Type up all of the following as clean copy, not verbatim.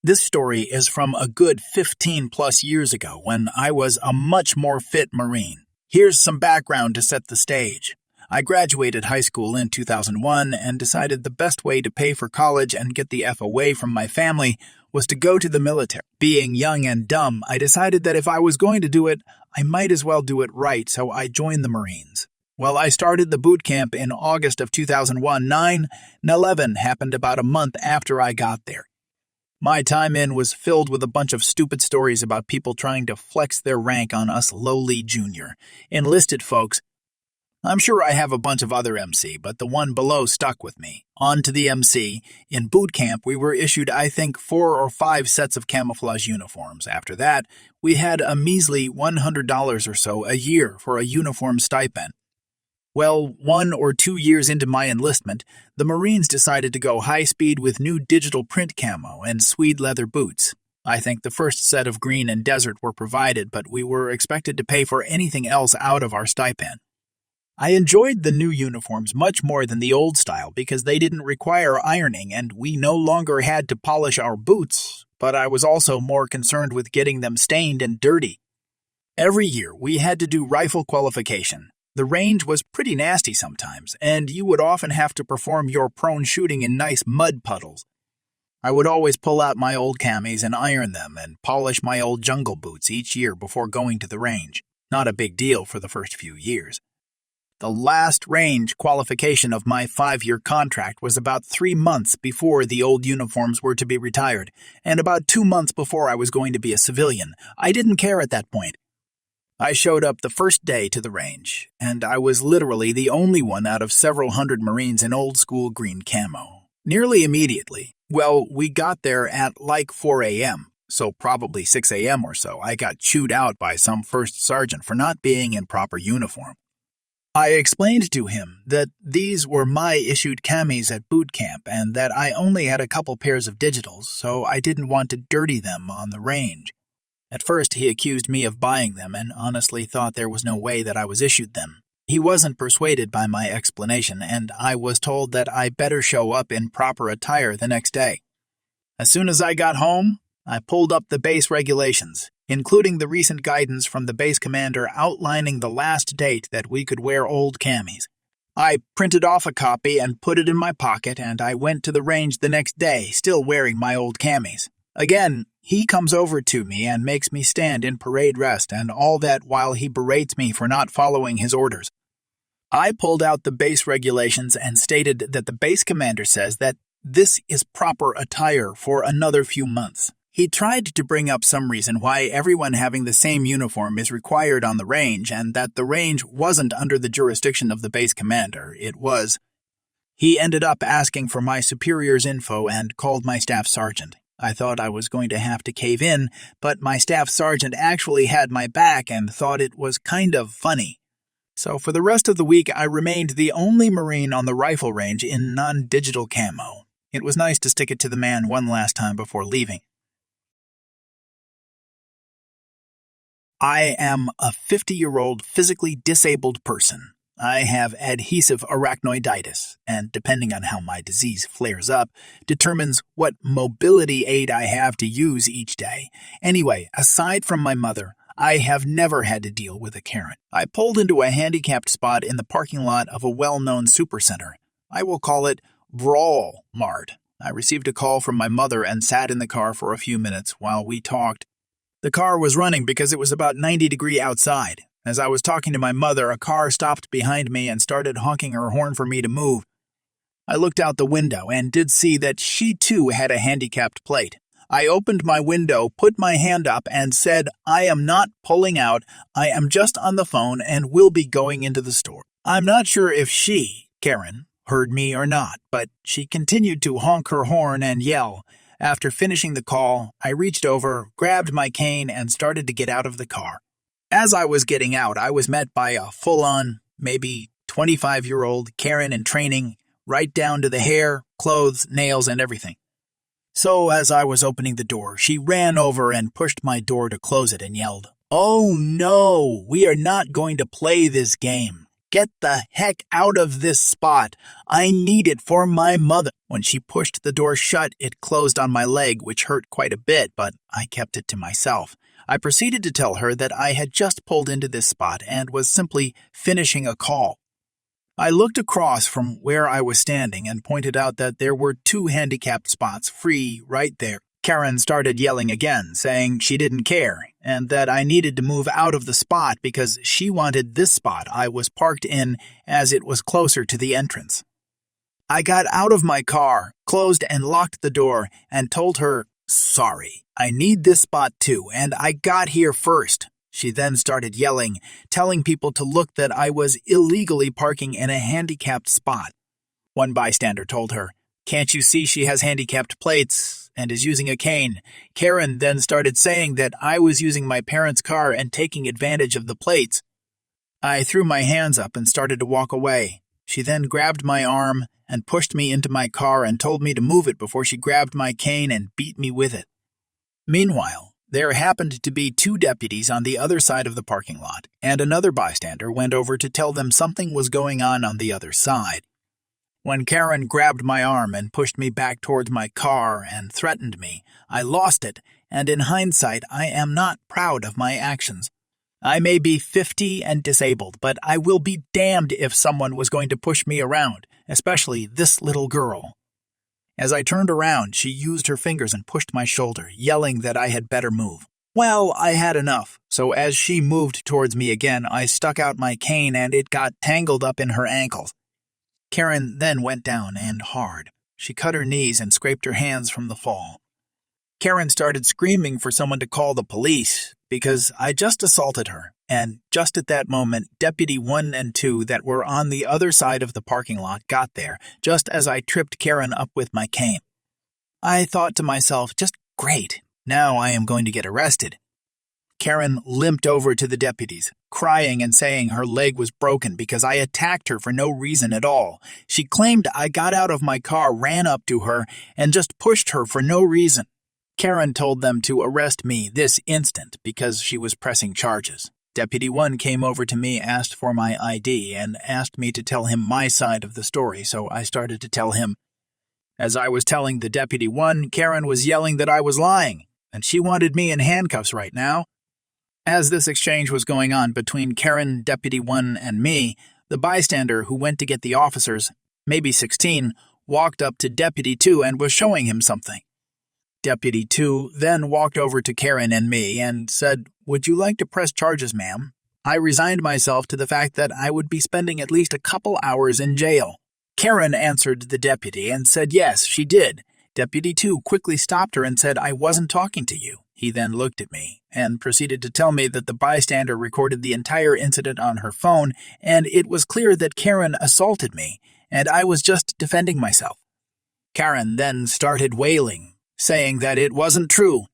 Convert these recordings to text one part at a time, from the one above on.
This story is from a good 15 plus years ago when I was a much more fit Marine. Here's some background to set the stage. I graduated high school in 2001 and decided the best way to pay for college and get the F away from my family was to go to the military. Being young and dumb, I decided that if I was going to do it, I might as well do it right, so I joined the Marines. Well, I started the boot camp in August of 2001. 9/11 happened about a month after I got there. My time in was filled with a bunch of stupid stories about people trying to flex their rank on us lowly junior enlisted folks. I'm sure I have a bunch of other MC, but the one below stuck with me. On to the MC. In boot camp, we were issued, I think, 4 or 5 sets of camouflage uniforms. After that, we had a measly $100 or so a year for a uniform stipend. Well, 1 or 2 years into my enlistment, the Marines decided to go high-speed with new digital print camo and Swede leather boots. I think the first set of green and desert were provided, but we were expected to pay for anything else out of our stipend. I enjoyed the new uniforms much more than the old style because they didn't require ironing and we no longer had to polish our boots, but I was also more concerned with getting them stained and dirty. Every year, we had to do rifle qualification. The range was pretty nasty sometimes, and you would often have to perform your prone shooting in nice mud puddles. I would always pull out my old camis and iron them and polish my old jungle boots each year before going to the range. Not a big deal for the first few years. The last range qualification of my 5-year contract was about 3 months before the old uniforms were to be retired, and about 2 months before I was going to be a civilian. I didn't care at that point. I showed up the first day to the range, and I was literally the only one out of several hundred Marines in old-school green camo. Nearly immediately, well, we got there at like 4 a.m., so probably 6 a.m. or so, I got chewed out by some first sergeant for not being in proper uniform. I explained to him that these were my issued camis at boot camp and that I only had a couple pairs of digitals, so I didn't want to dirty them on the range. At first, he accused me of buying them and honestly thought there was no way that I was issued them. He wasn't persuaded by my explanation, and I was told that I better show up in proper attire the next day. As soon as I got home, I pulled up the base regulations, including the recent guidance from the base commander outlining the last date that we could wear old camis. I printed off a copy and put it in my pocket, and I went to the range the next day, still wearing my old camis. Again, he comes over to me and makes me stand in parade rest, and all that while he berates me for not following his orders. I pulled out the base regulations and stated that the base commander says that this is proper attire for another few months. He tried to bring up some reason why everyone having the same uniform is required on the range and that the range wasn't under the jurisdiction of the base commander. It was. He ended up asking for my superior's info and called my staff sergeant. I thought I was going to have to cave in, but my staff sergeant actually had my back and thought it was kind of funny. So for the rest of the week, I remained the only Marine on the rifle range in non-digital camo. It was nice to stick it to the man one last time before leaving. I am a 50-year-old physically disabled person. I have adhesive arachnoiditis, and depending on how my disease flares up, determines what mobility aid I have to use each day. Anyway, aside from my mother, I have never had to deal with a Karen. I pulled into a handicapped spot in the parking lot of a well-known supercenter. I will call it Brawl Mart. I received a call from my mother and sat in the car for a few minutes while we talked. The car was running because it was about 90 degrees outside. As I was talking to my mother, a car stopped behind me and started honking her horn for me to move. I looked out the window and did see that she too had a handicapped plate. I opened my window, put my hand up, and said, "I am not pulling out. I am just on the phone and will be going into the store." I'm not sure if she, Karen, heard me or not, but she continued to honk her horn and yell. After finishing the call, I reached over, grabbed my cane, and started to get out of the car. As I was getting out, I was met by a full-on, maybe 25-year-old Karen in training, right down to the hair, clothes, nails, and everything. So as I was opening the door, she ran over and pushed my door to close it and yelled, "Oh no, we are not going to play this game. Get the heck out of this spot. I need it for my mother." When she pushed the door shut, it closed on my leg, which hurt quite a bit, but I kept it to myself. I proceeded to tell her that I had just pulled into this spot and was simply finishing a call. I looked across from where I was standing and pointed out that there were 2 handicapped spots free right there. Karen started yelling again, saying she didn't care, and that I needed to move out of the spot because she wanted this spot I was parked in as it was closer to the entrance. I got out of my car, closed and locked the door, and told her, "Sorry, I need this spot too, and I got here first." She then started yelling, telling people to look that I was illegally parking in a handicapped spot. One bystander told her, "Can't you see she has handicapped plates and is using a cane?" Karen then started saying that I was using my parents' car and taking advantage of the plates. I threw my hands up and started to walk away. She then grabbed my arm and pushed me into my car and told me to move it before she grabbed my cane and beat me with it. Meanwhile, there happened to be 2 deputies on the other side of the parking lot, and another bystander went over to tell them something was going on the other side. When Karen grabbed my arm and pushed me back towards my car and threatened me, I lost it, and in hindsight, I am not proud of my actions. I may be 50 and disabled, but I will be damned if someone was going to push me around, especially this little girl. As I turned around, she used her fingers and pushed my shoulder, yelling that I had better move. Well, I had enough, so as she moved towards me again, I stuck out my cane and it got tangled up in her ankles. Karen then went down and hard. She cut her knees and scraped her hands from the fall. Karen started screaming for someone to call the police because I just assaulted her, and just at that moment, Deputy 1 and 2 that were on the other side of the parking lot got there, just as I tripped Karen up with my cane. I thought to myself, just great, now I am going to get arrested. Karen limped over to the deputies, crying and saying her leg was broken because I attacked her for no reason at all. She claimed I got out of my car, ran up to her, and just pushed her for no reason. Karen told them to arrest me this instant because she was pressing charges. Deputy 1 came over to me, asked for my ID, and asked me to tell him my side of the story, so I started to tell him. As I was telling the Deputy 1, Karen was yelling that I was lying, and she wanted me in handcuffs right now. As this exchange was going on between Karen, Deputy 1, and me, the bystander who went to get the officers, maybe 16, walked up to Deputy 2 and was showing him something. Deputy 2 then walked over to Karen and me and said, "Would you like to press charges, ma'am?" I resigned myself to the fact that I would be spending at least a couple hours in jail. Karen answered the deputy and said yes, she did. Deputy 2 quickly stopped her and said, "I wasn't talking to you." He then looked at me and proceeded to tell me that the bystander recorded the entire incident on her phone, and it was clear that Karen assaulted me, and I was just defending myself. Karen then started wailing, saying that it wasn't true.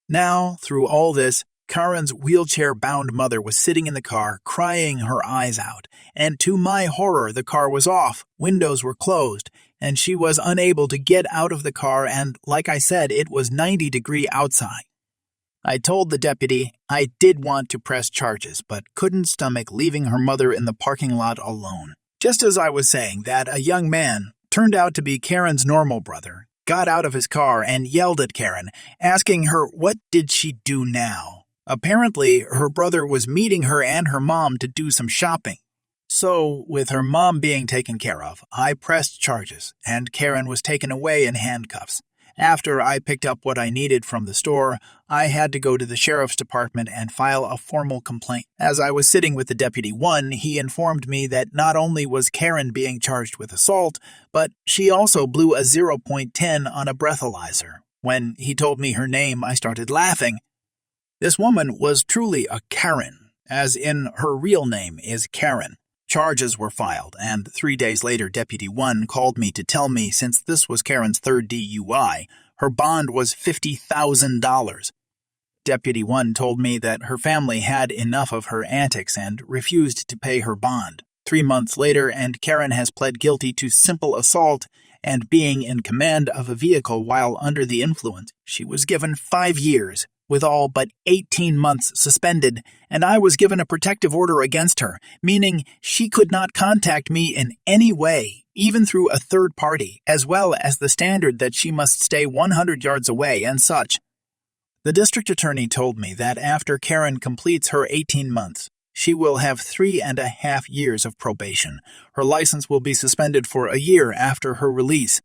Now, through all this, Karen's wheelchair-bound mother was sitting in the car, crying her eyes out, and to my horror, the car was off, windows were closed, and she was unable to get out of the car, and like I said, it was 90-degree outside. I told the deputy I did want to press charges, but couldn't stomach leaving her mother in the parking lot alone. Just as I was saying that, a young man, turned out to be Karen's normal brother, got out of his car and yelled at Karen, asking her what did she do now. Apparently, her brother was meeting her and her mom to do some shopping. So, with her mom being taken care of, I pressed charges, and Karen was taken away in handcuffs. After I picked up what I needed from the store, I had to go to the sheriff's department and file a formal complaint. As I was sitting with the Deputy 1, he informed me that not only was Karen being charged with assault, but she also blew a 0.10 on a breathalyzer. When he told me her name, I started laughing. This woman was truly a Karen, as in her real name is Karen. Charges were filed, and 3 days later Deputy 1 called me to tell me since this was Karen's third DUI, her bond was $50,000. Deputy 1 told me that her family had enough of her antics and refused to pay her bond. 3 months later, and Karen has pled guilty to simple assault and being in command of a vehicle while under the influence. She was given 5 years, with all but 18 months suspended, and I was given a protective order against her, meaning she could not contact me in any way, even through a third party, as well as the standard that she must stay 100 yards away and such. The district attorney told me that after Karen completes her 18 months, she will have 3.5 years of probation. Her license will be suspended for a year after her release.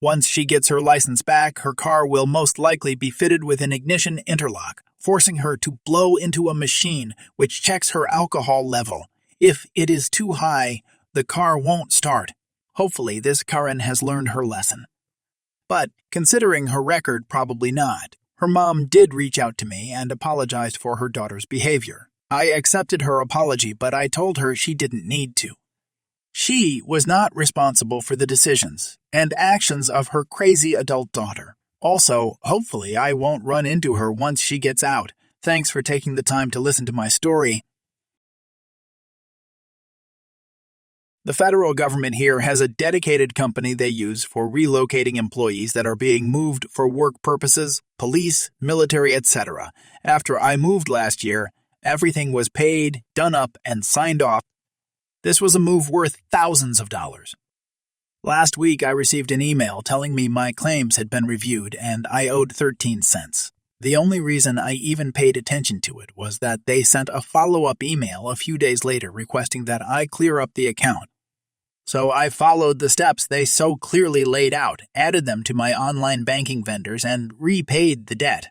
Once she gets her license back, her car will most likely be fitted with an ignition interlock, forcing her to blow into a machine which checks her alcohol level. If it is too high, the car won't start. Hopefully, this Karen has learned her lesson. But, considering her record, probably not. Her mom did reach out to me and apologized for her daughter's behavior. I accepted her apology, but I told her she didn't need to. She was not responsible for the decisions and actions of her crazy adult daughter. Also, hopefully I won't run into her once she gets out. Thanks for taking the time to listen to my story. The federal government here has a dedicated company they use for relocating employees that are being moved for work purposes, police, military, etc. After I moved last year, everything was paid, done up, and signed off. This was a move worth thousands of dollars. Last week, I received an email telling me my claims had been reviewed and I owed 13 cents. The only reason I even paid attention to it was that they sent a follow-up email a few days later requesting that I clear up the account. So I followed the steps they so clearly laid out, added them to my online banking vendors, and repaid the debt.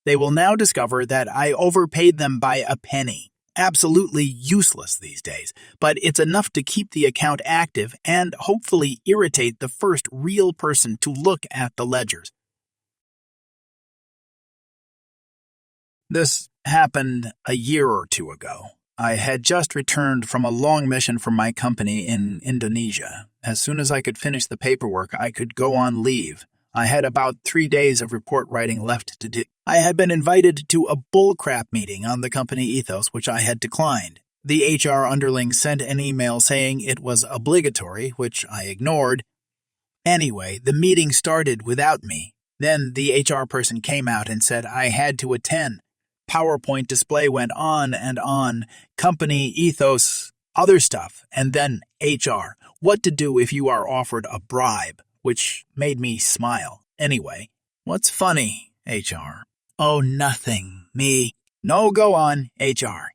They will now discover that I overpaid them by a penny. Absolutely useless these days, but it's enough to keep the account active and hopefully irritate the first real person to look at the ledgers. This happened a year or two ago. I had just returned from a long mission for my company in Indonesia. As soon as I could finish the paperwork, I could go on leave. I had about 3 days of report writing left to do. I had been invited to a bullcrap meeting on the company ethos, which I had declined. The HR underling sent an email saying it was obligatory, which I ignored. Anyway, the meeting started without me. Then the HR person came out and said I had to attend. PowerPoint display went on and on, company, ethos, other stuff, and then HR. What to do if you are offered a bribe, which made me smile. Anyway, what's funny, HR? Oh, nothing. Me. No, go on, HR.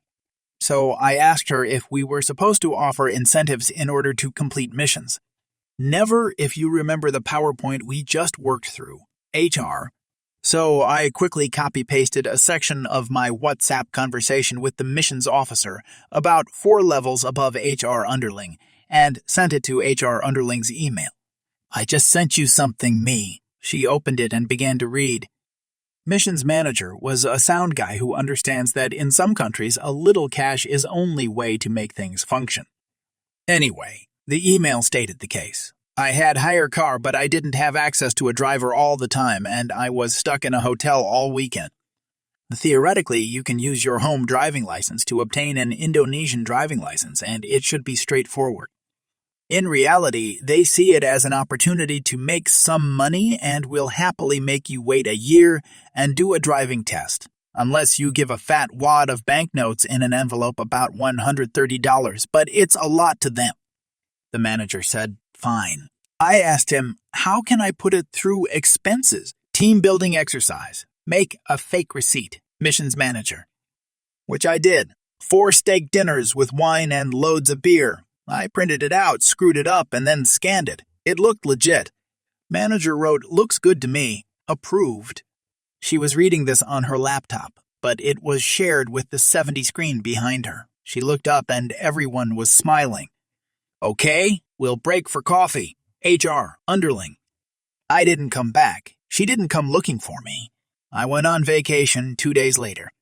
So I asked her if we were supposed to offer incentives in order to complete missions. Never, if you remember the PowerPoint we just worked through. HR. So I quickly copy-pasted a section of my WhatsApp conversation with the missions officer, about 4 levels above HR underling, and sent it to HR underling's email. I just sent you something, me. She opened it and began to read. Missions manager was a sound guy who understands that in some countries a little cash is only way to make things function. Anyway, the email stated the case. I had hire car, but I didn't have access to a driver all the time, and I was stuck in a hotel all weekend. Theoretically, you can use your home driving license to obtain an Indonesian driving license, and it should be straightforward. In reality, they see it as an opportunity to make some money and will happily make you wait a year and do a driving test, unless you give a fat wad of banknotes in an envelope about $130, but it's a lot to them. The manager said, fine. I asked him, how can I put it through expenses? Team building exercise. Make a fake receipt. Missions manager. Which I did. 4 steak dinners with wine and loads of beer. I printed it out, screwed it up, and then scanned it. It looked legit. Manager wrote, looks good to me. Approved. She was reading this on her laptop, but it was shared with the 70 screen behind her. She looked up and everyone was smiling. Okay, we'll break for coffee. HR, underling. I didn't come back. She didn't come looking for me. I went on vacation 2 days later.